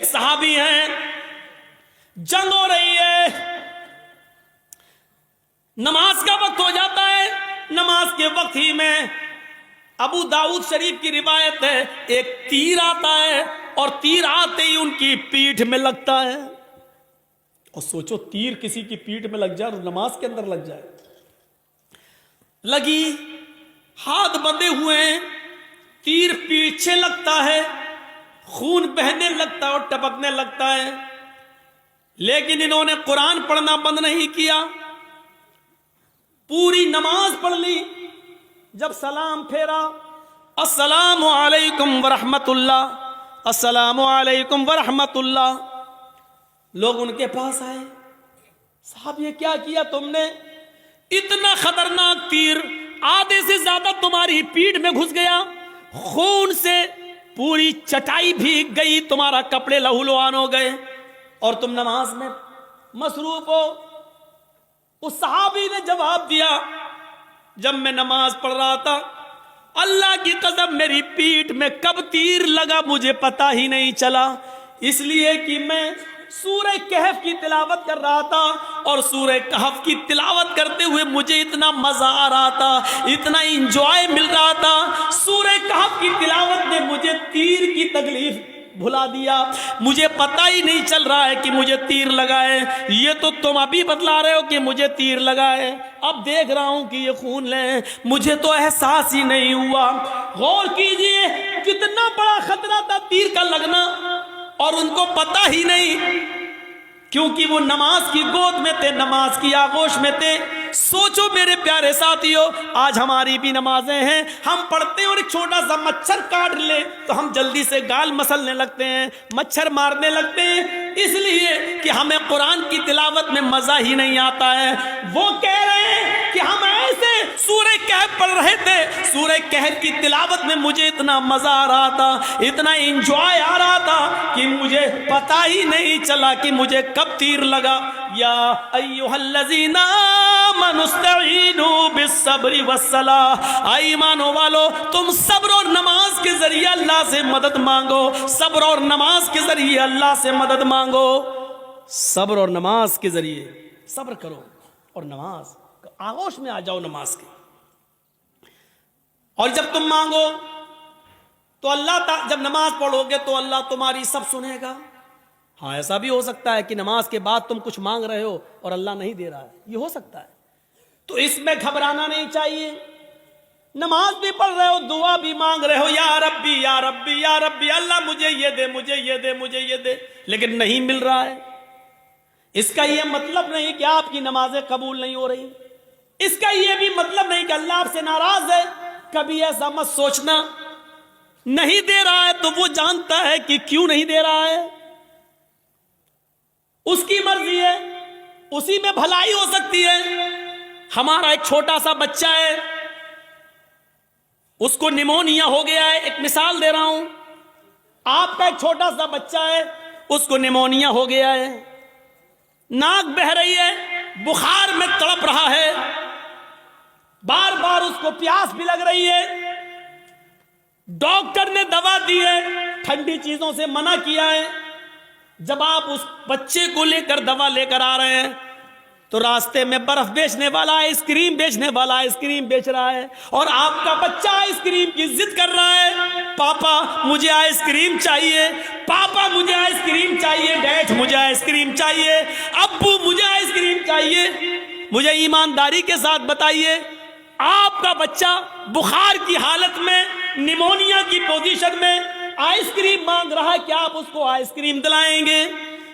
صحابی ہیں، جنگ ہو رہی ہے، نماز کا وقت ہو جاتا ہے، نماز کے وقت ہی میں ابو داؤد شریف کی روایت ہے ایک تیر آتا ہے اور تیر آتے ہی ان کی پیٹھ میں لگتا ہے. اور سوچو تیر کسی کی پیٹھ میں لگ جائے اور نماز کے اندر لگ جائے. لگی، ہاتھ بندھے ہوئے ہیں، تیر پیچھے لگتا ہے، خون بہنے لگتا ہے اور ٹپکنے لگتا ہے، لیکن انہوں نے قرآن پڑھنا بند نہیں کیا، پوری نماز پڑھ لی. جب سلام پھیرا، السلام علیکم ورحمت اللہ، السلام علیکم ورحمت اللہ. لوگ ان کے پاس آئے، صاحب یہ کیا کیا تم نے؟ اتنا خطرناک تیر آدھے سے زیادہ تمہاری پیٹھ میں گھس گیا، خون سے پوری چٹائی بھیگ گئی، تمہارا کپڑے لہولہان ہو گئے اور تم نماز میں مصروف ہو. اس صحابی نے جواب دیا، جب میں نماز پڑھ رہا تھا اللہ کی قسم میری پیٹھ میں کب تیر لگا مجھے پتا ہی نہیں چلا، اس لیے کہ میں سورہ کہف کی تلاوت کر رہا تھا اور سورہ کہف کی تلاوت کرتے ہوئے مجھے اتنا مزہ آ رہا تھا، اتنا انجوائے مل رہا تھا، سورہ کہف کی تلاوت نے مجھے تیر کی تکلیف بھلا دیا، مجھے پتہ ہی نہیں چل رہا ہے کہ مجھے تیر لگا ہے. یہ تو تم ابھی بتلا رہے ہو کہ مجھے تیر لگا ہے، اب دیکھ رہا ہوں کہ یہ خون لے، مجھے تو احساس ہی نہیں ہوا. غور کیجئے کتنا بڑا خطرہ تھا تیر کا لگنا، اور ان کو پتہ ہی نہیں، کیونکہ وہ نماز کی گود میں تھے، نماز کی آغوش میں تھے. سوچو میرے پیارے ساتھیو، آج ہماری بھی نمازیں ہیں، ہم پڑھتے ہیں اور ایک چھوٹا سا مچھر کاٹ لے تو ہم جلدی سے گال مسلنے لگتے ہیں، مچھر مارنے لگتے ہیں، اس لیے کہ ہمیں قرآن کی تلاوت میں مزہ ہی نہیں آتا ہے. وہ کہہ رہے ہیں کہ ہم ایسے سورہ کہف پڑھ رہے تھے، سورہ کہف کی تلاوت میں مجھے اتنا مزہ آ رہا تھا، اتنا انجوائے آ رہا تھا کہ مجھے پتہ ہی نہیں چلا کہ مجھے کب تیر لگا. یا ایھا الذین آمنوا استعینوا بالصبر والصلاۃ، اے ایمانو والو تم صبر اور نماز کے ذریعے اللہ سے مدد مانگو، صبر اور نماز کے ذریعے اللہ سے مدد مانگو، صبر اور نماز کے ذریعے صبر کرو اور نماز آغوش میں آ جاؤ نماز کے. اور جب تم مانگو تو اللہ جب نماز پڑھو گے تو اللہ تمہاری سب سنے گا. ہاں ایسا بھی ہو سکتا ہے کہ نماز کے بعد تم کچھ مانگ رہے ہو اور اللہ نہیں دے رہا ہے، یہ ہو سکتا ہے، تو اس میں گھبرانا نہیں چاہیے. نماز بھی پڑھ رہے ہو، دعا بھی مانگ رہے ہو، یا ربی یا ربی یا ربی، اللہ مجھے یہ دے، مجھے یہ دے، مجھے یہ دے، لیکن نہیں مل رہا ہے. اس کا یہ مطلب نہیں کہ آپ کی نمازیں قبول نہیں ہو رہی، اس کا یہ بھی مطلب نہیں کہ اللہ آپ سے ناراض ہے. کبھی ایسا مت سوچنا. نہیں دے رہا ہے تو وہ جانتا ہے کہ کیوں نہیں دے رہا ہے، اس کی مرضی ہے، اسی میں بھلائی ہو سکتی ہے. ہمارا ایک چھوٹا سا بچہ ہے، اس کو نیمونیا ہو گیا ہے، ایک مثال دے رہا ہوں. آپ کا ایک چھوٹا سا بچہ ہے، اس کو نیمونیا ہو گیا ہے، ناک بہہ رہی ہے، بخار میں تڑپ رہا ہے، بار بار اس کو پیاس بھی لگ رہی ہے، ڈاکٹر نے دوا دی ہے، ٹھنڈی چیزوں سے منع کیا ہے. جب آپ اس بچے کو لے کر دوا لے کر آ رہے ہیں تو راستے میں برف بیچنے والا آئس کریم بیچنے والا آئس کریم بیچ رہا ہے، اور آپ کا بچہ آئس کریم کی ضد کر رہا ہے، پاپا مجھے آئس کریم چاہیے، پاپا مجھے آئس کریم چاہیے، ڈیڈ مجھے آئس کریم چاہیے، ابو مجھے آئس کریم چاہیے. مجھے ایمانداری کے ساتھ بتائیے، آپ کا بچہ بخار کی حالت میں، نیمونیا کی پوزیشن میں آئس کریم مانگ رہا ہے، کیا آپ اس کو آئس کریم دلائیں گے؟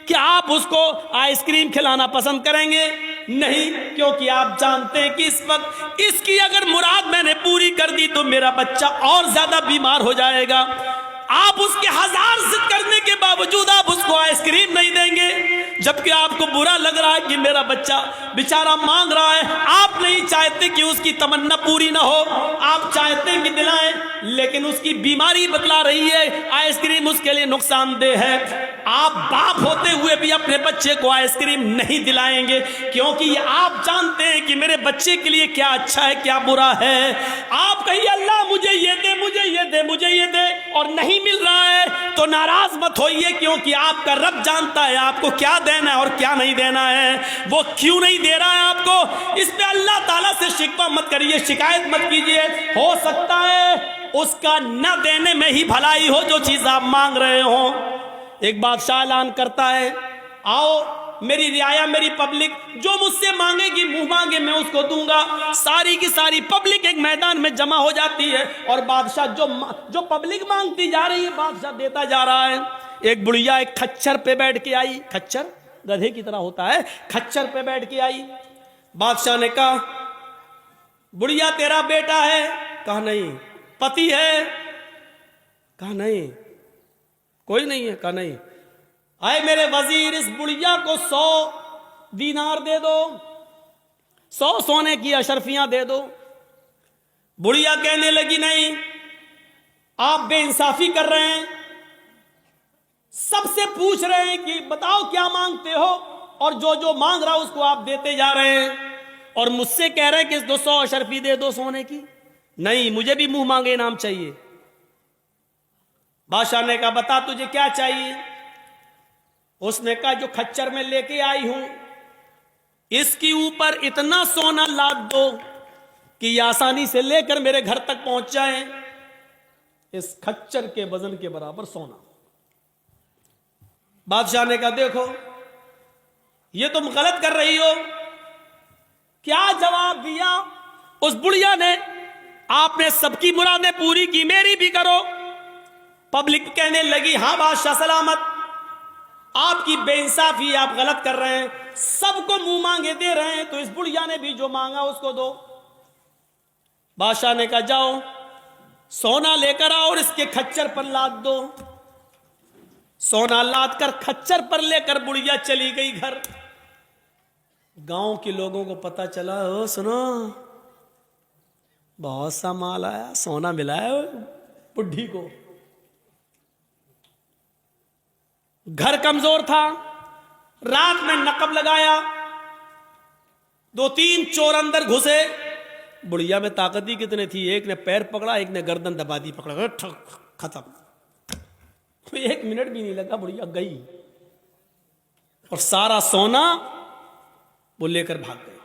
کیا آپ اس کو آئس کریم کھلانا پسند کریں گے؟ نہیں، کیونکہ آپ جانتے ہیں کہ اس وقت اس کی اگر مراد میں نے پوری کر دی تو میرا بچہ اور زیادہ بیمار ہو جائے گا. آپ اس کے ہزار ضد کرنے کے باوجود آپ اس کو آئس کریم نہیں دیں گے، جبکہ آپ کو برا لگ رہا ہے کہ میرا بچہ بیچارہ مانگ رہا ہے. آپ نہیں چاہتے کہ اس کی تمنا پوری نہ ہو، آپ چاہتے ہیں کہ دلائیں، لیکن اس کی بیماری بتلا رہی ہے آئس کریم اس کے لیے نقصان دہ ہے. آپ باپ ہوتے ہوئے بھی اپنے بچے کو آئس کریم نہیں دلائیں گے، کیونکہ یہ آپ جانتے ہیں کہ میرے بچے کے لیے کیا اچھا ہے کیا برا ہے. آپ کہیے اللہ مجھے یہ دے، مجھے یہ دے، مجھے یہ دے، اور نہیں مل رہا ہے تو ناراض مت ہوئیے، کیونکہ آپ کا رب جانتا ہے آپ کو کیا دینا ہے اور کیا نہیں دینا ہے، وہ کیوں نہیں دے رہا ہے آپ کو، اس پہ اللہ تعالیٰ سے شکوہ مت کریے، شکایت مت کیجیے، ہو سکتا ہے اس کا نہ دینے میں ہی بھلائی ہو جو چیز آپ مانگ رہے ہوں۔ ایک بادشاہ اعلان کرتا ہے، آؤ میری رعایا، میری پبلک، جو مجھ سے مانگے گی منہ مانگے میں اس کو دوں گا۔ ساری کی ساری پبلک ایک میدان میں جمع ہو جاتی ہے، اور بادشاہ جو پبلک مانگتی جا رہی ہے بادشاہ دیتا جا رہا ہے۔ ایک بڑھیا ایک کھچر پہ بیٹھ کے آئی، کھچر گدھے کی طرح ہوتا ہے، کھچر پہ بیٹھ کے آئی۔ بادشاہ نے کہا بڑھیا تیرا بیٹا ہے؟ کہا نہیں۔ پتی ہے؟ کہا نہیں۔ کوئی نہیں ہے؟ کہا نہیں۔ آئے میرے وزیر، اس بڑھیا کو 100 دینار دے دو، 100 سونے کی اشرفیاں دے دو۔ بڑھیا کہنے لگی نہیں، آپ بے انصافی کر رہے ہیں، سب سے پوچھ رہے ہیں کہ بتاؤ کیا مانگتے ہو، اور جو جو مانگ رہا اس کو آپ دیتے جا رہے ہیں، اور مجھ سے کہہ رہے ہیں کہ 200 اشرفی دے دو سونے کی۔ نہیں، مجھے بھی منہ مانگے انعام چاہیے۔ بادشاہ نے کہا بتا تجھے کیا چاہیے؟ اس نے کہا جو کھچر میں لے کے آئی ہوں اس کے اوپر اتنا سونا لاد دو کہ یہ آسانی سے لے کر میرے گھر تک پہنچ جائے، اس کھچر کے وزن کے برابر سونا۔ بادشاہ نے کہا دیکھو یہ تم غلط کر رہی ہو۔ کیا جواب دیا اس بڑھیا نے؟ آپ نے سب کی مرادیں پوری کی، میری بھی کرو۔ پبلک کہنے لگی ہاں بادشاہ سلامت، آپ کی بے انصافی، آپ غلط کر رہے ہیں، سب کو منہ مانگے دے رہے ہیں، تو اس بڑھیا نے بھی جو مانگا اس کو دو۔ بادشاہ نے کہا جاؤ سونا لے کر آؤ اور اس کے کھچر پر لاد دو۔ سونا لاد کر کھچر پر لے کر بڑھیا چلی گئی گھر۔ گاؤں کے لوگوں کو پتا چلا، او سنو بہت سا مال آیا، سونا ملا ہے بڈھی کو۔ گھر کمزور تھا، رات میں نقب لگایا، 2-3 چور اندر گھسے۔ بڑھیا میں طاقت ہی کتنے تھی، ایک نے پیر پکڑا، ایک نے گردن دبا دی، پکڑا ختم۔ 1 منٹ بھی نہیں لگا، بڑھیا گئی اور سارا سونا وہ لے کر بھاگ گئی۔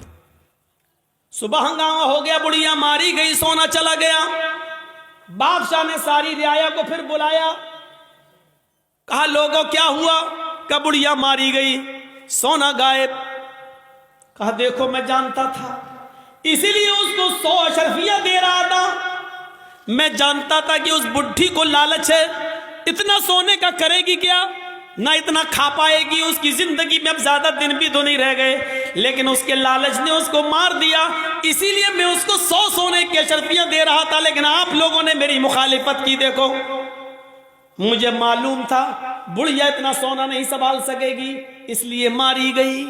صبح ہنگامہ ہو گیا، بڑھیا ماری گئی، سونا چلا گیا۔ بادشاہ نے ساری رعایا کو پھر بلایا، کہا لوگوں کیا ہوا؟ کہ بڑھیا ماری گئی، سونا غائب۔ کہا دیکھو میں جانتا تھا، اسی لیے اس کو 100 اشرفیاں دے رہا تھا، میں جانتا تھا کہ اس بڈھی کو لالچ ہے، اتنا سونے کا کرے گی کیا، نہ اتنا کھا پائے گی، اس کی زندگی میں اب زیادہ دن بھی تو نہیں رہ گئے، لیکن اس کے لالچ نے اس کو مار دیا، اسی لیے میں اس کو 100 سونے کی اشرفیاں دے رہا تھا، لیکن آپ لوگوں نے میری مخالفت کی۔ دیکھو مجھے معلوم تھا بڑھیا اتنا سونا نہیں سنبھال سکے گی، اس لیے ماری گئی۔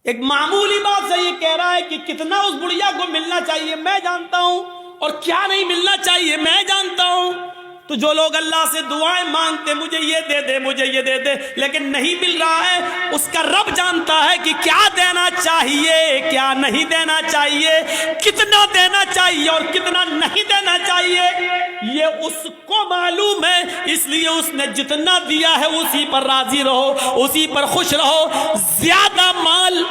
ایک معمولی بات سے یہ کہہ رہا ہے کہ کتنا اس بڑھیا کو ملنا چاہیے میں جانتا ہوں، اور کیا نہیں ملنا چاہیے میں جانتا ہوں۔ تو جو لوگ اللہ سے دعائیں مانگتے مجھے یہ دے دے، مجھے یہ دے دے، لیکن نہیں مل رہا ہے، اس کا رب جانتا ہے کہ کیا دینا چاہیے، کیا نہیں دینا چاہیے، کتنا دینا چاہیے اور کتنا نہیں دینا چاہیے، یہ اس کو معلوم ہے، اس لیے اس نے جتنا دیا ہے اسی پر راضی رہو، اسی پر خوش رہو۔ زیادہ مال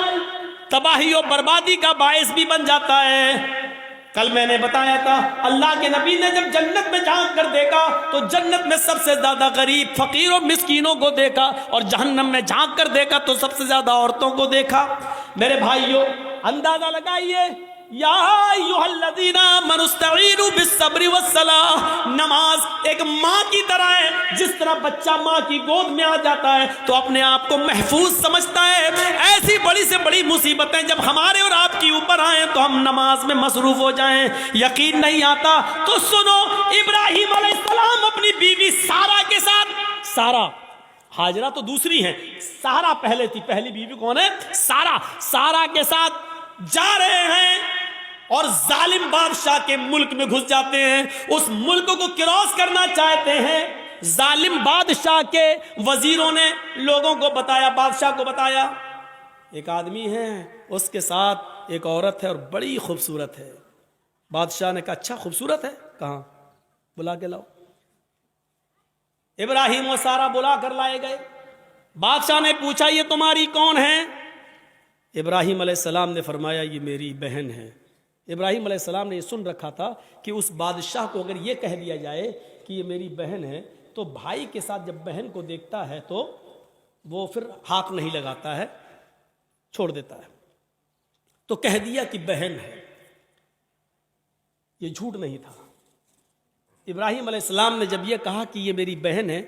تباہی و بربادی کا باعث بھی بن جاتا ہے۔ کل میں نے بتایا تھا اللہ کے نبی نے جب جنت میں جھانک کر دیکھا تو جنت میں سب سے زیادہ غریب، فقیر اور مسکینوں کو دیکھا، اور جہنم میں جھانک کر دیکھا تو سب سے زیادہ عورتوں کو دیکھا۔ میرے بھائیوں اندازہ لگائیے، یا ایھا الذین آمنوا استعینوا بالصبر والصلاۃ، نماز ایک ماں کی طرح ہے، جس طرح بچہ ماں کی گود میں آ جاتا ہے تو اپنے آپ کو محفوظ سمجھتا ہے، ایسی بڑی سے بڑی مصیبتیں جب ہمارے اور آپ کی اوپر آئیں تو ہم نماز میں مصروف ہو جائیں۔ یقین نہیں آتا تو سنو، ابراہیم علیہ السلام اپنی بیوی سارہ کے ساتھ، سارہ ہاجرہ تو دوسری ہیں، سارہ پہلے تھی، پہلی بیوی کون ہے؟ سارہ کے ساتھ جا رہے ہیں اور ظالم بادشاہ کے ملک میں گھس جاتے ہیں، اس ملک کو کراس کرنا چاہتے ہیں۔ ظالم بادشاہ کے وزیروں نے لوگوں کو بتایا، بادشاہ کو بتایا ایک آدمی ہے، اس کے ساتھ ایک عورت ہے اور بڑی خوبصورت ہے، بادشاہ نے کہا اچھا خوبصورت ہے، کہاں؟ بلا کے لاؤ۔ ابراہیم و سارا بلا کر لائے گئے۔ بادشاہ نے پوچھا یہ تمہاری کون ہے؟ ابراہیم علیہ السلام نے فرمایا یہ میری بہن ہے۔ ابراہیم علیہ السلام نے یہ سن رکھا تھا کہ اس بادشاہ کو اگر یہ کہہ دیا جائے کہ یہ میری بہن ہے تو بھائی کے ساتھ جب بہن کو دیکھتا ہے تو وہ پھر ہاتھ نہیں لگاتا ہے، چھوڑ دیتا ہے۔ تو کہہ دیا کہ بہن ہے، یہ جھوٹ نہیں تھا۔ ابراہیم علیہ السلام نے جب یہ کہا کہ یہ میری بہن ہے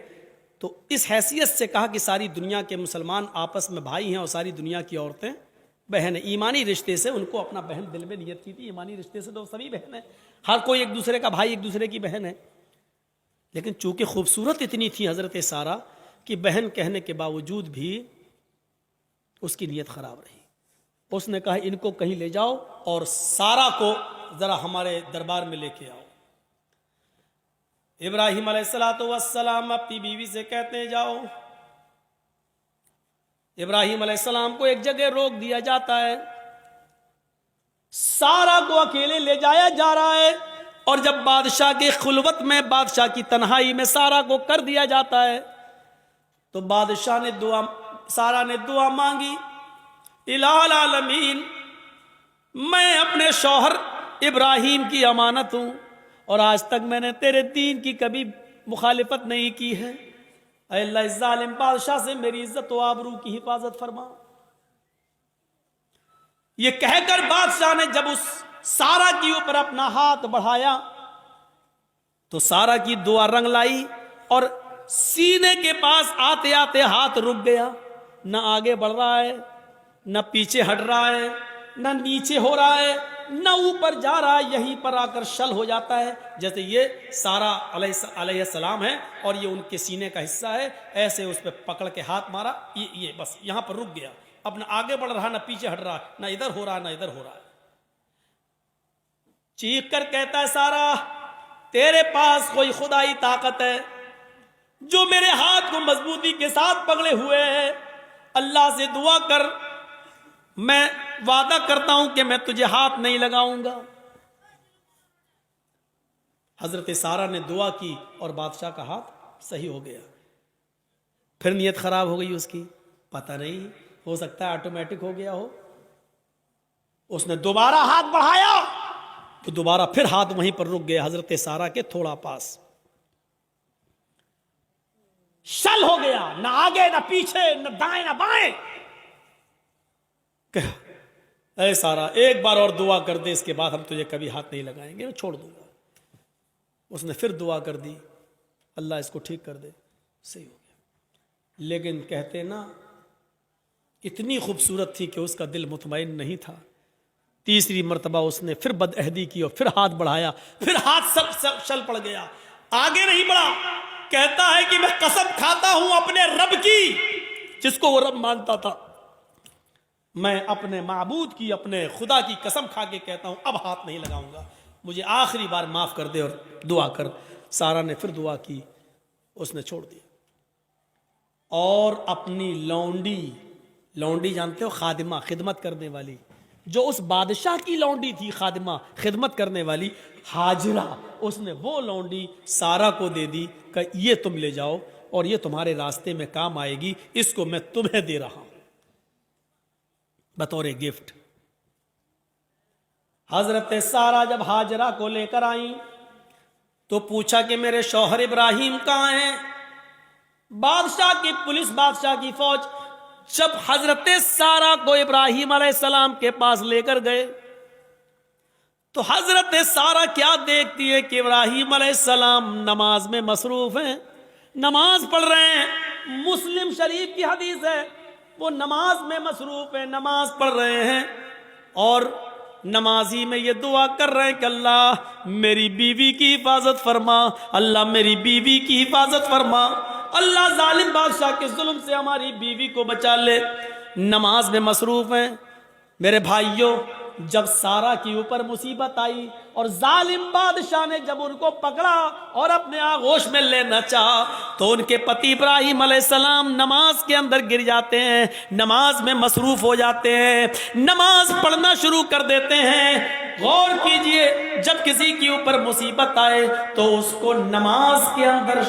تو اس حیثیت سے کہا کہ ساری دنیا کے مسلمان آپس میں بھائی ہیں اور ساری دنیا کی عورتیں بہن ہیں۔ ایمانی رشتے سے ان کو اپنا بہن دل میں نیت کی تھی، ایمانی رشتے سے تو سبھی بہن ہیں، ہر کوئی ایک دوسرے کا بھائی، ایک دوسرے کی بہن ہے۔ لیکن چونکہ خوبصورت اتنی تھی حضرت سارہ کہ بہن کہنے کے باوجود بھی اس کی نیت خراب رہی۔ اس نے کہا ان کو کہیں لے جاؤ اور سارہ کو ذرا ہمارے دربار میں لے کے آؤ۔ ابراہیم علیہ السلام اپنی بیوی سے کہتے ہیں جاؤ۔ ابراہیم علیہ السلام کو ایک جگہ روک دیا جاتا ہے، سارہ کو اکیلے لے جایا جا رہا ہے، اور جب بادشاہ کی خلوت میں، بادشاہ کی تنہائی میں سارہ کو کر دیا جاتا ہے تو بادشاہ نے سارہ نے دعا مانگی، الہ العالمین میں اپنے شوہر ابراہیم کی امانت ہوں اور آج تک میں نے تیرے دین کی کبھی مخالفت نہیں کی ہے، اے اللہ اس ظالم بادشاہ سے میری عزت و آبرو کی حفاظت فرما۔ یہ کہہ کر بادشاہ نے جب اس سارہ کی اوپر اپنا ہاتھ بڑھایا تو سارہ کی دعا رنگ لائی اور سینے کے پاس آتے آتے ہاتھ رک گیا، نہ آگے بڑھ رہا ہے، نہ پیچھے ہٹ رہا ہے، نہ نیچے ہو رہا ہے، نہ اوپر جا رہا ہے، یہیں پر آ کر شل ہو جاتا ہے جیسے یہ سارہ علیہ السلام ہے اور یہ ان کے سینے کا حصہ ہے، ایسے اس پہ پکڑ کے ہاتھ مارا، یہ بس یہاں پر رک گیا، اب نہ آگے بڑھ رہا، نہ پیچھے ہٹ رہا، نہ ادھر ہو رہا، نہ ادھر ہو رہا ہے۔ چیخ کر کہتا ہے سارہ تیرے پاس کوئی خدائی طاقت ہے جو میرے ہاتھ کو مضبوطی کے ساتھ پکڑے ہوئے ہے، اللہ سے دعا کر، میں وعدہ کرتا ہوں کہ میں تجھے ہاتھ نہیں لگاؤں گا۔ حضرت سارہ نے دعا کی اور بادشاہ کا ہاتھ صحیح ہو گیا۔ پھر نیت خراب ہو گئی اس کی، پتہ نہیں، ہو سکتا ہے آٹومیٹک ہو گیا ہو۔ اس نے دوبارہ ہاتھ بڑھایا تو دوبارہ پھر ہاتھ وہیں پر رک گیا، حضرت سارہ کے تھوڑا پاس، شل ہو گیا، نہ آگے نہ پیچھے، نہ دائیں نہ بائیں۔ اے سارہ ایک بار اور دعا کر دے، اس کے بعد ہم تجھے کبھی ہاتھ نہیں لگائیں گے، میں چھوڑ دوں گا۔ اس نے پھر دعا کر دی، اللہ اس کو ٹھیک کر دے، صحیح ہو گیا۔ لیکن کہتے نا اتنی خوبصورت تھی کہ اس کا دل مطمئن نہیں تھا۔ تیسری مرتبہ اس نے پھر بد عہدی کی اور پھر ہاتھ بڑھایا، پھر ہاتھ شل پڑ گیا، آگے نہیں بڑھا۔ کہتا ہے کہ میں قسم کھاتا ہوں اپنے رب کی، جس کو وہ رب مانتا تھا، میں اپنے معبود کی، اپنے خدا کی قسم کھا کے کہتا ہوں اب ہاتھ نہیں لگاؤں گا، مجھے آخری بار معاف کر دے اور دعا کر۔ سارہ نے پھر دعا کی، اس نے چھوڑ دیا اور اپنی لونڈی جانتے ہو، خادمہ، خدمت کرنے والی، جو اس بادشاہ کی لونڈی تھی، خادمہ، خدمت کرنے والی، ہاجرہ، اس نے وہ لونڈی سارہ کو دے دی کہ یہ تم لے جاؤ اور یہ تمہارے راستے میں کام آئے گی، اس کو میں تمہیں دے رہا ہوں بطور گفٹ۔ حضرت سارہ جب ہاجرہ کو لے کر آئیں تو پوچھا کہ میرے شوہر ابراہیم کہاں ہیں؟ بادشاہ کی پولیس، بادشاہ کی فوج جب حضرت سارہ کو ابراہیم علیہ السلام کے پاس لے کر گئے تو حضرت سارہ کیا دیکھتی ہے کہ ابراہیم علیہ السلام نماز میں مصروف ہیں، نماز پڑھ رہے ہیں۔ مسلم شریف کی حدیث ہے، وہ نماز میں مصروف ہیں، نماز پڑھ رہے ہیں اور نمازی میں یہ دعا کر رہے ہیں کہ اللہ میری بیوی کی حفاظت فرما، اللہ میری بیوی کی حفاظت فرما، اللہ ظالم بادشاہ کے ظلم سے ہماری بیوی کو بچا لے۔ نماز میں مصروف ہیں۔ میرے بھائیوں، جب سارا کے اوپر مصیبت آئی اور ظالم بادشاہ نے جب ان کو پکڑا اور اپنے آغوش میں لینا چاہا تو ان کے پتی ابراہیم علیہ السلام نماز کے اندر گر جاتے ہیں، نماز میں مصروف ہو جاتے ہیں، نماز پڑھنا شروع کر دیتے ہیں۔ غور کیجئے، جب کسی کے اوپر مصیبت آئے تو اس کو نماز کے اندر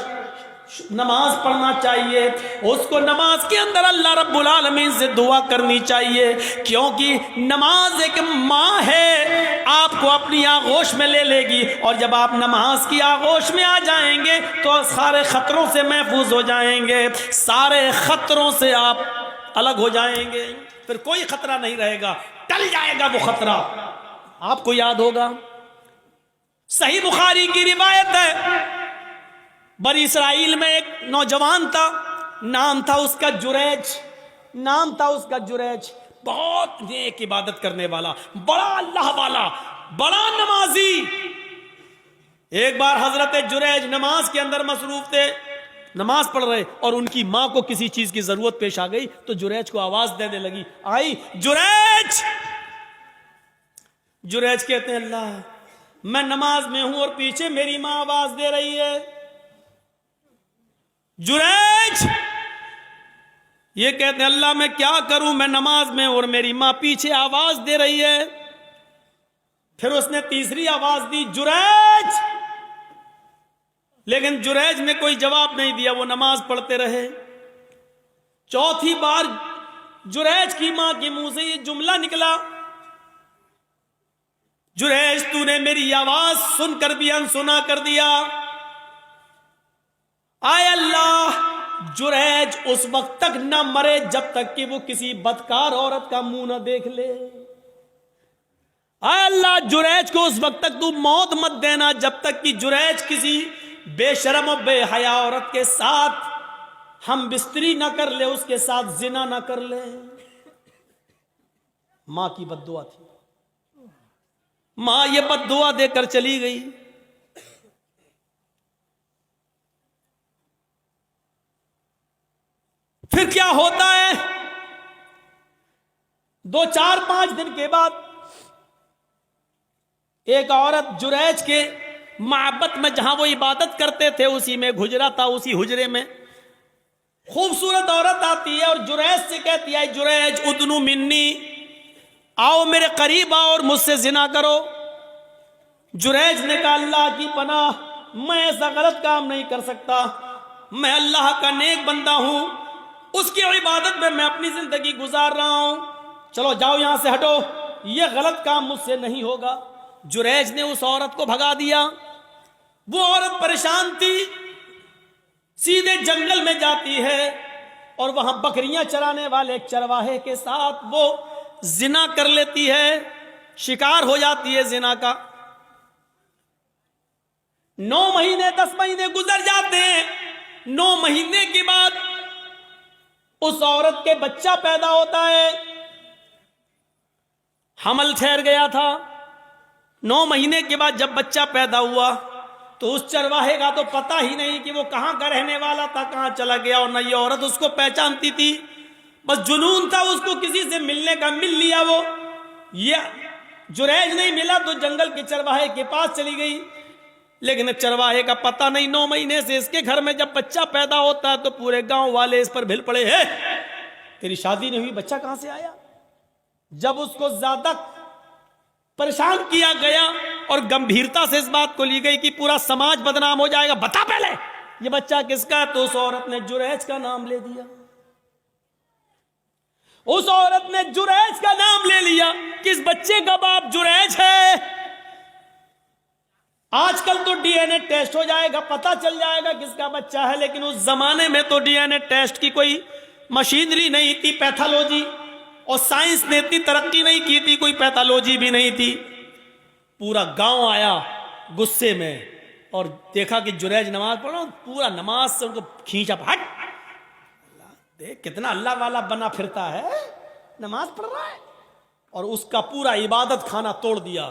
نماز پڑھنا چاہیے، اس کو نماز کے اندر اللہ رب العالمین سے دعا کرنی چاہیے، کیونکہ نماز ایک ماں ہے، آپ کو اپنی آغوش میں لے لے گی، اور جب آپ نماز کی آغوش میں آ جائیں گے تو سارے خطروں سے محفوظ ہو جائیں گے، سارے خطروں سے آپ الگ ہو جائیں گے، پھر کوئی خطرہ نہیں رہے گا، ٹل جائے گا وہ خطرہ۔ آپ کو یاد ہوگا صحیح بخاری کی روایت ہے، بنی اسرائیل میں ایک نوجوان تھا، نام تھا اس کا جریج، بہت نیک عبادت کرنے والا، بڑا اللہ والا، بڑا نمازی۔ ایک بار حضرت جریج نماز کے اندر مصروف تھے، نماز پڑھ رہے، اور ان کی ماں کو کسی چیز کی ضرورت پیش آ گئی تو جریج کو آواز دینے لگی، آئی جریج کہتے ہیں اللہ میں نماز میں ہوں اور پیچھے میری ماں آواز دے رہی ہے۔ جریج یہ کہتے ہیں اللہ میں کیا کروں، میں نماز میں اور میری ماں پیچھے آواز دے رہی ہے۔ پھر اس نے تیسری آواز دی جریج، لیکن جریج نے کوئی جواب نہیں دیا، وہ نماز پڑھتے رہے۔ چوتھی بار جریج کی ماں کے منہ سے یہ جملہ نکلا، جریج تو نے میری آواز سن کر بھی انسنا کر دیا۔ آئے اللہ جریج اس وقت تک نہ مرے جب تک کہ وہ کسی بدکار عورت کا منہ نہ دیکھ لے۔ آئے اللہ جریج کو اس وقت تک تو موت مت دینا جب تک کہ جریج کسی بے شرم و بے حیا عورت کے ساتھ ہم بستری نہ کر لے، اس کے ساتھ زنا نہ کر لے۔ ماں کی بد دعا تھی، ماں یہ بد دعا دے کر چلی گئی۔ پھر کیا ہوتا ہے، 2-4-5 دن کے بعد ایک عورت جریج کے معبد میں جہاں وہ عبادت کرتے تھے اسی میں حجرہ تھا، اسی حجرے میں خوبصورت عورت آتی ہے اور جریج سے کہتی ہے جریج ادنو منی، آؤ میرے قریب آؤ اور مجھ سے زنا کرو۔ جریج نے کہا اللہ کی پناہ میں ایسا غلط کام نہیں کر سکتا، میں اللہ کا نیک بندہ ہوں، اس کی عبادت میں اپنی زندگی گزار رہا ہوں، چلو جاؤ یہاں سے ہٹو، یہ غلط کام مجھ سے نہیں ہوگا۔ جریج نے اس عورت کو بھگا دیا۔ وہ عورت پریشان تھی، سیدھے جنگل میں جاتی ہے اور وہاں بکریاں چرانے والے چرواہے کے ساتھ وہ زنا کر لیتی ہے، شکار ہو جاتی ہے زنا کا۔ 9 مہینے 10 مہینے گزر جاتے ہیں۔ 9 مہینے کے بعد اس عورت کے بچہ پیدا ہوتا ہے، حمل ٹھہر گیا تھا۔ 9 مہینے کے بعد جب بچہ پیدا ہوا تو اس چرواہے کا تو پتہ ہی نہیں کہ وہ کہاں کا رہنے والا تھا، کہاں چلا گیا، اور نہ یہ عورت اس کو پہچانتی تھی، بس جنون تھا اس کو کسی سے ملنے کا، مل لیا وہ۔ یہ جریج نہیں ملا تو جنگل کے چرواہے کے پاس چلی گئی، لیکن چرواہے کا پتہ نہیں۔ 9 مہینے سے اس کے گھر میں جب بچہ پیدا ہوتا ہے تو پورے گاؤں والے اس پر بھل پڑے، ہے تیری شادی نہیں ہوئی، بچہ کہاں سے آیا؟ جب اس کو زیادہ پریشان کیا گیا اور گمبھیرتا سے اس بات کو لی گئی کہ پورا سماج بدنام ہو جائے گا، بتا پہلے یہ بچہ کس کا ہے، تو اس عورت نے جریج کا نام لے دیا۔ اس عورت نے جریج کا نام لے لیا کہ اس بچے کا باپ جریج ہے۔ آج کل تو ڈی این اے ٹیسٹ ہو جائے گا، پتہ چل جائے گا کس کا بچہ ہے، لیکن اس زمانے میں تو ڈی این اے ٹیسٹ کی کوئی مشینری نہیں تھی، پیتھولوجی اور سائنس نے اتنی ترقی نہیں کی تھی، کوئی پیتھولوجی بھی نہیں تھی۔ پورا گاؤں آیا غصے میں اور دیکھا کہ جریج نماز پڑھ رہا ہوں، پورا نماز سے ان کو کھینچا، ہٹ دیکھ کتنا اللہ والا بنا پھرتا ہے، نماز پڑھ رہا ہے، اور اس کا پورا عبادت خانہ توڑ دیا۔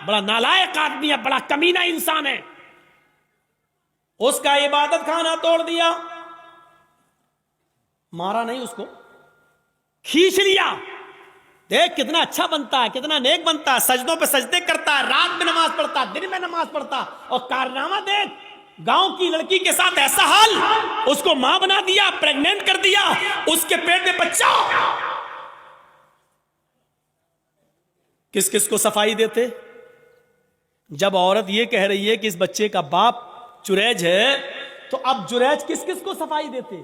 بڑا نالائق آدمی ہے، بڑا کمینہ انسان ہے، اس کا عبادت خانہ توڑ دیا۔ مارا نہیں، اس کو کھینچ لیا۔ دیکھ کتنا اچھا بنتا ہے، کتنا نیک بنتا ہے، سجدوں پہ سجدے کرتا ہے، رات میں نماز پڑھتا ہے، دن میں نماز پڑھتا، اور کارنامہ دیکھ، گاؤں کی لڑکی کے ساتھ ایسا حال، اس کو ماں بنا دیا، پریگننٹ کر دیا، اس کے پیٹ میں بچہ۔ کس کس کو صفائی دیتے؟ جب عورت یہ کہہ رہی ہے کہ اس بچے کا باپ جریج ہے، تو اب جریج کس کس کو صفائی دیتے؟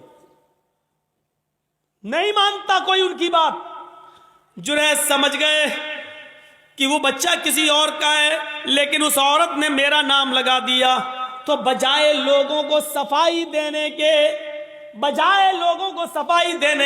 نہیں مانتا کوئی ان کی بات۔ جریج سمجھ گئے کہ وہ بچہ کسی اور کا ہے، لیکن اس عورت نے میرا نام لگا دیا، تو بجائے لوگوں کو صفائی دینے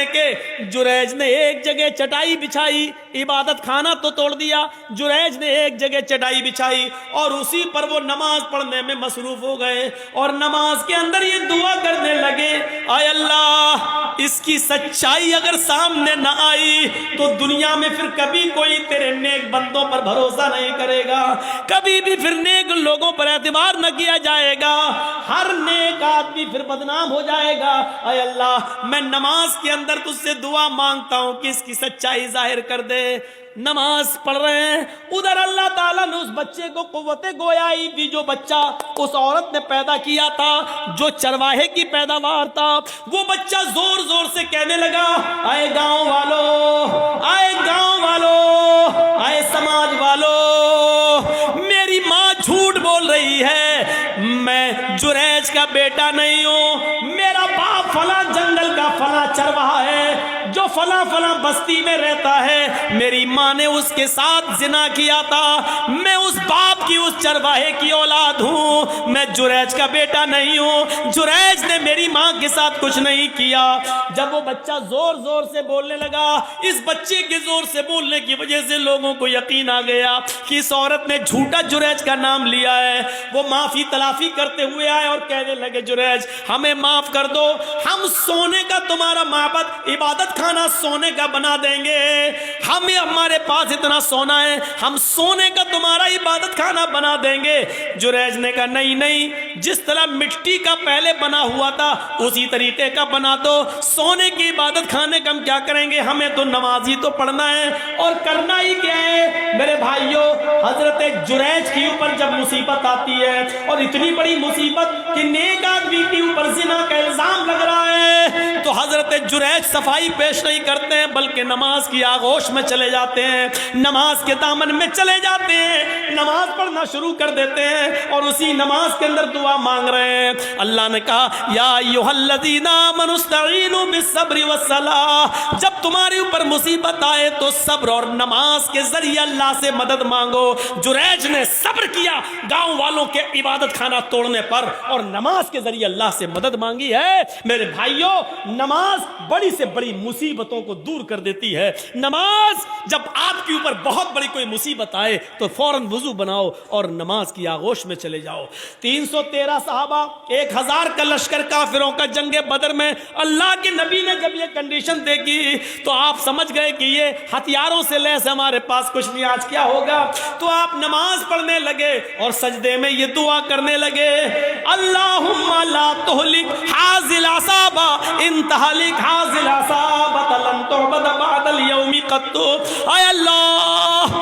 کے جریج نے ایک جگہ چٹائی بچھائی، عبادت خانہ تو توڑ دیا، جریج نے ایک جگہ چٹائی بچھائی اور اسی پر وہ نماز پڑھنے میں مصروف ہو گئے، اور نماز کے اندر یہ دعا کرنے لگے، اے اللہ اس کی سچائی اگر سامنے نہ آئی تو دنیا میں پھر کبھی کوئی تیرے نیک بندوں پر بھروسہ نہیں کرے گا، کبھی بھی پھر نیک لوگوں پر اعتبار نہ کیا جائے گا، ہر نیک آدمی پھر بدنام ہو جائے گا۔ اے اللہ میں نماز کے اندر تجھ سے دعا مانگتا ہوں کہ اس کی سچائی ظاہر کر دے۔ نماز پڑھ رہے ہیں، ادھر اللہ تعالیٰ نے اس بچے کو قوت گویائی دی، جو بچہ اس عورت نے پیدا کیا تھا، جو چرواہے کی پیداوار تھا، وہ بچہ زور زور سے کہنے لگا، اے گاؤں والو، اے گاؤں والو، اے سماج والو، میری ماں جھوٹ بول رہی ہے، میں جریج کا بیٹا نہیں ہوں، میرا باپ فلاں جنگل کا فلاں چرواہا ہے جو فلاں فلاں بستی میں رہتا ہے، میری ماں نے اس کے ساتھ زنا کیا تھا، میں اس باپ کی اس چرواہے کی اولاد ہوں، میں جریج کا بیٹا نہیں ہوں، جریج نے میری ماں کے ساتھ کچھ نہیں کیا۔ جب وہ بچہ زور زور سے بولنے لگا، اس بچے کے زور سے بولنے کی وجہ سے لوگوں کو یقین آ گیا کہ اس عورت نے جھوٹا جریج کا نام لیا ہے۔ وہ معافی تلافی کرتے ہوئے آئے اور کہنے لگے، جریج ہمیں معاف کر دو، ہم سونے کا تمہارا معبد عبادت خانہ سونے کا بنا دیں گے، ہمارے پاس اتنا سونا ہے، ہم سونے کا تمہارا عبادت خانہ بنا دیں گے۔ جریج نے کہا نہیں نہیں، جس طرح مٹی کا پہلے بنا ہوا تھا اسی طریقے کا بنا دو، سونے کی عبادت خانے کا ہم کیا کریں گے، ہمیں تو نماز ہی تو پڑھنا ہے، اور کرنا ہی کیا ہے میرے بھائیوں۔ حضرت جریج کے اوپر جب مصیبت آتی ہے، اور اتنی بڑی مصیبت کہ نیک آدمی کے اوپر زنا کا الزام لگ رہا ہے، تو حضرت جریج صفائی پیش نہیں کرتے ہیں، بلکہ نماز کی آغوش میں چلے جاتے ہیں، نماز کے دامن میں چلے جاتے ہیں، نماز پڑھنا شروع کر دیتے ہیں، اور اسی نماز کے اندر دعا مانگ رہے ہیں۔ اللہ نے کہا، یا ایھا الذین آمنوا استعینوا بالصبر والصلاۃ، جب تمہارے اوپر مصیبت آئے تو صبر اور نماز کے ذریعے اللہ سے مدد مانگو۔ جریج نے صبر کیا گاؤں والوں کے عبادت خانہ توڑنے پر، اور نماز کے ذریعے اللہ سے مدد مانگی ہے۔ میرے بھائیوں، نماز بڑی سے بڑی مصیبتوں کو دور کر دیتی ہے۔ نماز جب آپ کے اوپر بہت بڑی کوئی مصیبت آئے تو فوراً وضو بناؤ اور نماز کی آغوش میں چلے جاؤ۔ 313 صحابہ، 1000 کا لشکر کافروں کا جنگ بدر میں، اللہ کے نبی نے جب یہ کنڈیشن دیکھی تو آپ سمجھ گئے کہ یہ ہتھیاروں سے لیس ہمارے پاس کچھ نہیں، آج کیا ہوگا؟ تو آپ نماز پڑھنے لگے اور سجدے میں یہ دعا کرنے لگے، اللہم لا تہلک ھذہ العصابہ ان تہلک ھذہ العصابہ لن تعبد بعد اليوم قط۔ اے اللہ،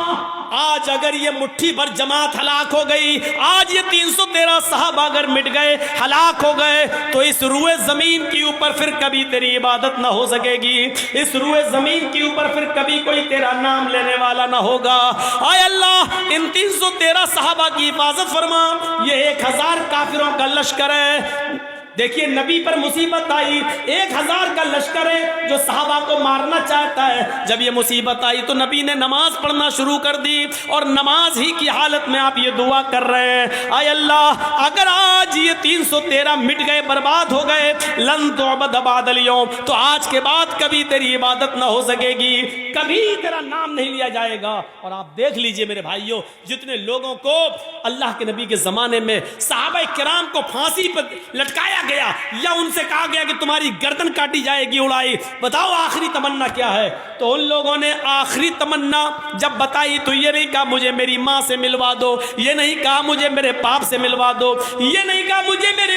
آج اگر یہ مٹھی بھر جماعت ہلاک ہو گئی، آج یہ 313 صحابہ اگر مٹ گئے، ہلاک ہو گئے، تو اس روئے زمین کے اوپر پھر کبھی تیری عبادت نہ ہو سکے گی، اس روئے زمین کے اوپر پھر کبھی کوئی تیرا نام لینے والا نہ ہوگا۔ اے اللہ، ان 313 صحابہ کی حفاظت فرما، یہ 1000 کافروں کا لشکر ہے۔ دیکھیے نبی پر مصیبت آئی، 1000 کا لشکر ہے جو صحابہ کو مارنا چاہتا ہے۔ جب یہ مصیبت آئی تو نبی نے نماز پڑھنا شروع کر دی، اور نماز ہی کی حالت میں آپ یہ دعا کر رہے ہیں، اے اللہ اگر آج یہ 313 مٹ گئے، برباد ہو گئے، لن تعبد بعد اليوم، تو آج کے بعد کبھی تیری عبادت نہ ہو سکے گی، کبھی تیرا نام نہیں لیا جائے گا۔ اور آپ دیکھ لیجئے میرے بھائیوں، جتنے لوگوں کو اللہ کے نبی کے زمانے میں صحابہ کرام کو پھانسی پر لٹکایا گیا یا ان سے کہا گیا کہ تمہاری گردن کاٹی جائے گی، اڑائی، بتاؤ آخری تمنا کیا ہے؟ تو ان لوگوں نے آخری تمنا جب بتائی تو یہ نہیں کہا مجھے میری ماں سے ملوا دو، یہ نہیں کہا مجھے میرے باپ سے ملوا دو، یہ نہیں کہا مجھے میرے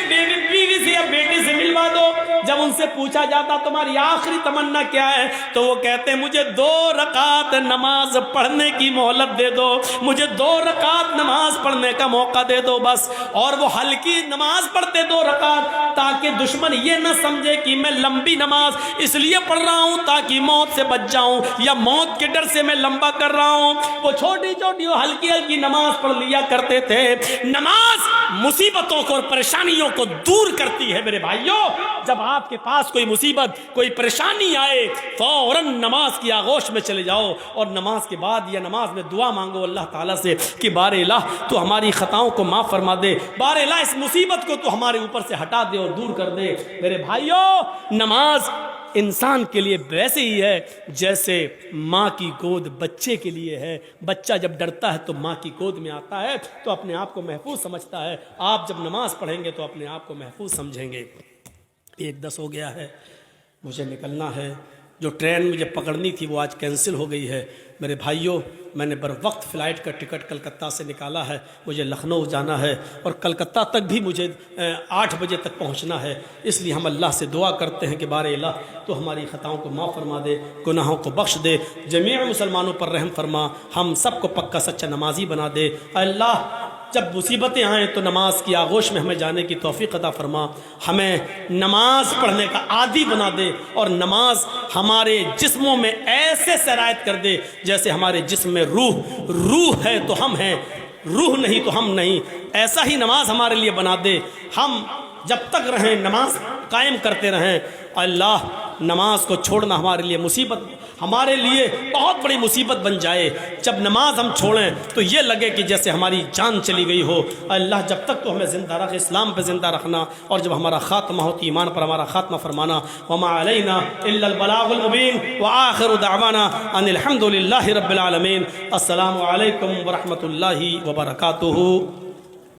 بیوی سے یا بیٹے سے ملوا دو۔ جب ان سے پوچھا جاتا تمہاری آخری تمنا کیا ہے تو وہ کہتے مجھے 2 رکعت نماز پڑھنے کی مہلت دے دو، مجھے 2 رکعت نماز پڑھنے کا موقع دے دو بس۔ اور وہ ہلکی نماز پڑھتے 2 رکعت، تاکہ دشمن یہ نہ سمجھے کہ میں لمبی نماز اس لیے پڑھ رہا ہوں تاکہ موت سے بچ جاؤں یا موت کے ڈر سے میں لمبا کر رہا ہوں۔ وہ چھوٹی چھوٹی اور ہلکی ہلکی نماز پڑھ لیا کرتے تھے۔ نماز مصیبتوں کو اور پریشانیوں کو دور کرتی ہے میرے بھائیوں۔ جب آپ کے پاس کوئی مصیبت کوئی پریشانی آئے فوراً نماز کی آغوش میں چلے جاؤ، اور نماز کے بعد یا نماز میں دعا مانگو اللہ تعالیٰ سے کہ بار الہ تو ہماری خطاؤں کو معاف فرما دے، بار الہ اس مصیبت کو تو ہمارے اوپر سے ہٹا دے اور دور کر دے۔ میرے بھائیوں، نماز انسان کے لیے ویسے ہی ہے جیسے ماں کی گود بچے کے لیے ہے۔ بچہ جب ڈرتا ہے تو ماں کی گود میں آتا ہے تو اپنے آپ کو محفوظ سمجھتا ہے۔ آپ جب نماز پڑھیں گے تو اپنے آپ کو محفوظ سمجھیں گے۔ 1:10 ہو گیا ہے، مجھے نکلنا ہے۔ جو ٹرین مجھے پکڑنی تھی وہ آج کینسل ہو گئی ہے۔ میرے بھائیوں، میں نے بر وقت فلائٹ کا ٹکٹ کلکتہ سے نکالا ہے، مجھے لکھنؤ جانا ہے اور کلکتہ تک بھی مجھے 8 بجے تک پہنچنا ہے۔ اس لیے ہم اللہ سے دعا کرتے ہیں کہ بار الہ تو ہماری خطاؤں کو معاف فرما دے، گناہوں کو بخش دے، جمیع مسلمانوں پر رحم فرما، ہم سب کو پکا سچا نمازی بنا دے۔ اللہ جب مصیبتیں آئیں تو نماز کی آغوش میں ہمیں جانے کی توفیق عطا فرما، ہمیں نماز پڑھنے کا عادی بنا دے، اور نماز ہمارے جسموں میں ایسے سرایت کر دے جیسے ہمارے جسم میں روح ہے تو ہم ہیں، روح نہیں تو ہم نہیں، ایسا ہی نماز ہمارے لیے بنا دے۔ ہم جب تک رہیں نماز قائم کرتے رہیں۔ اللہ نماز کو چھوڑنا ہمارے لیے مصیبت، ہمارے لیے بہت بڑی مصیبت بن جائے۔ جب نماز ہم چھوڑیں تو یہ لگے کہ جیسے ہماری جان چلی گئی ہو۔ اللہ جب تک تو ہمیں زندہ رکھ، اسلام پہ زندہ رکھنا، اور جب ہمارا خاتمہ ہو تو ایمان پر ہمارا خاتمہ فرمانا۔ وما علینا الا البلاغ المبین، وآخر دعوانا ان الحمد للہ رب العالمین۔ السلام علیکم ورحمۃ اللہ وبرکاتہ۔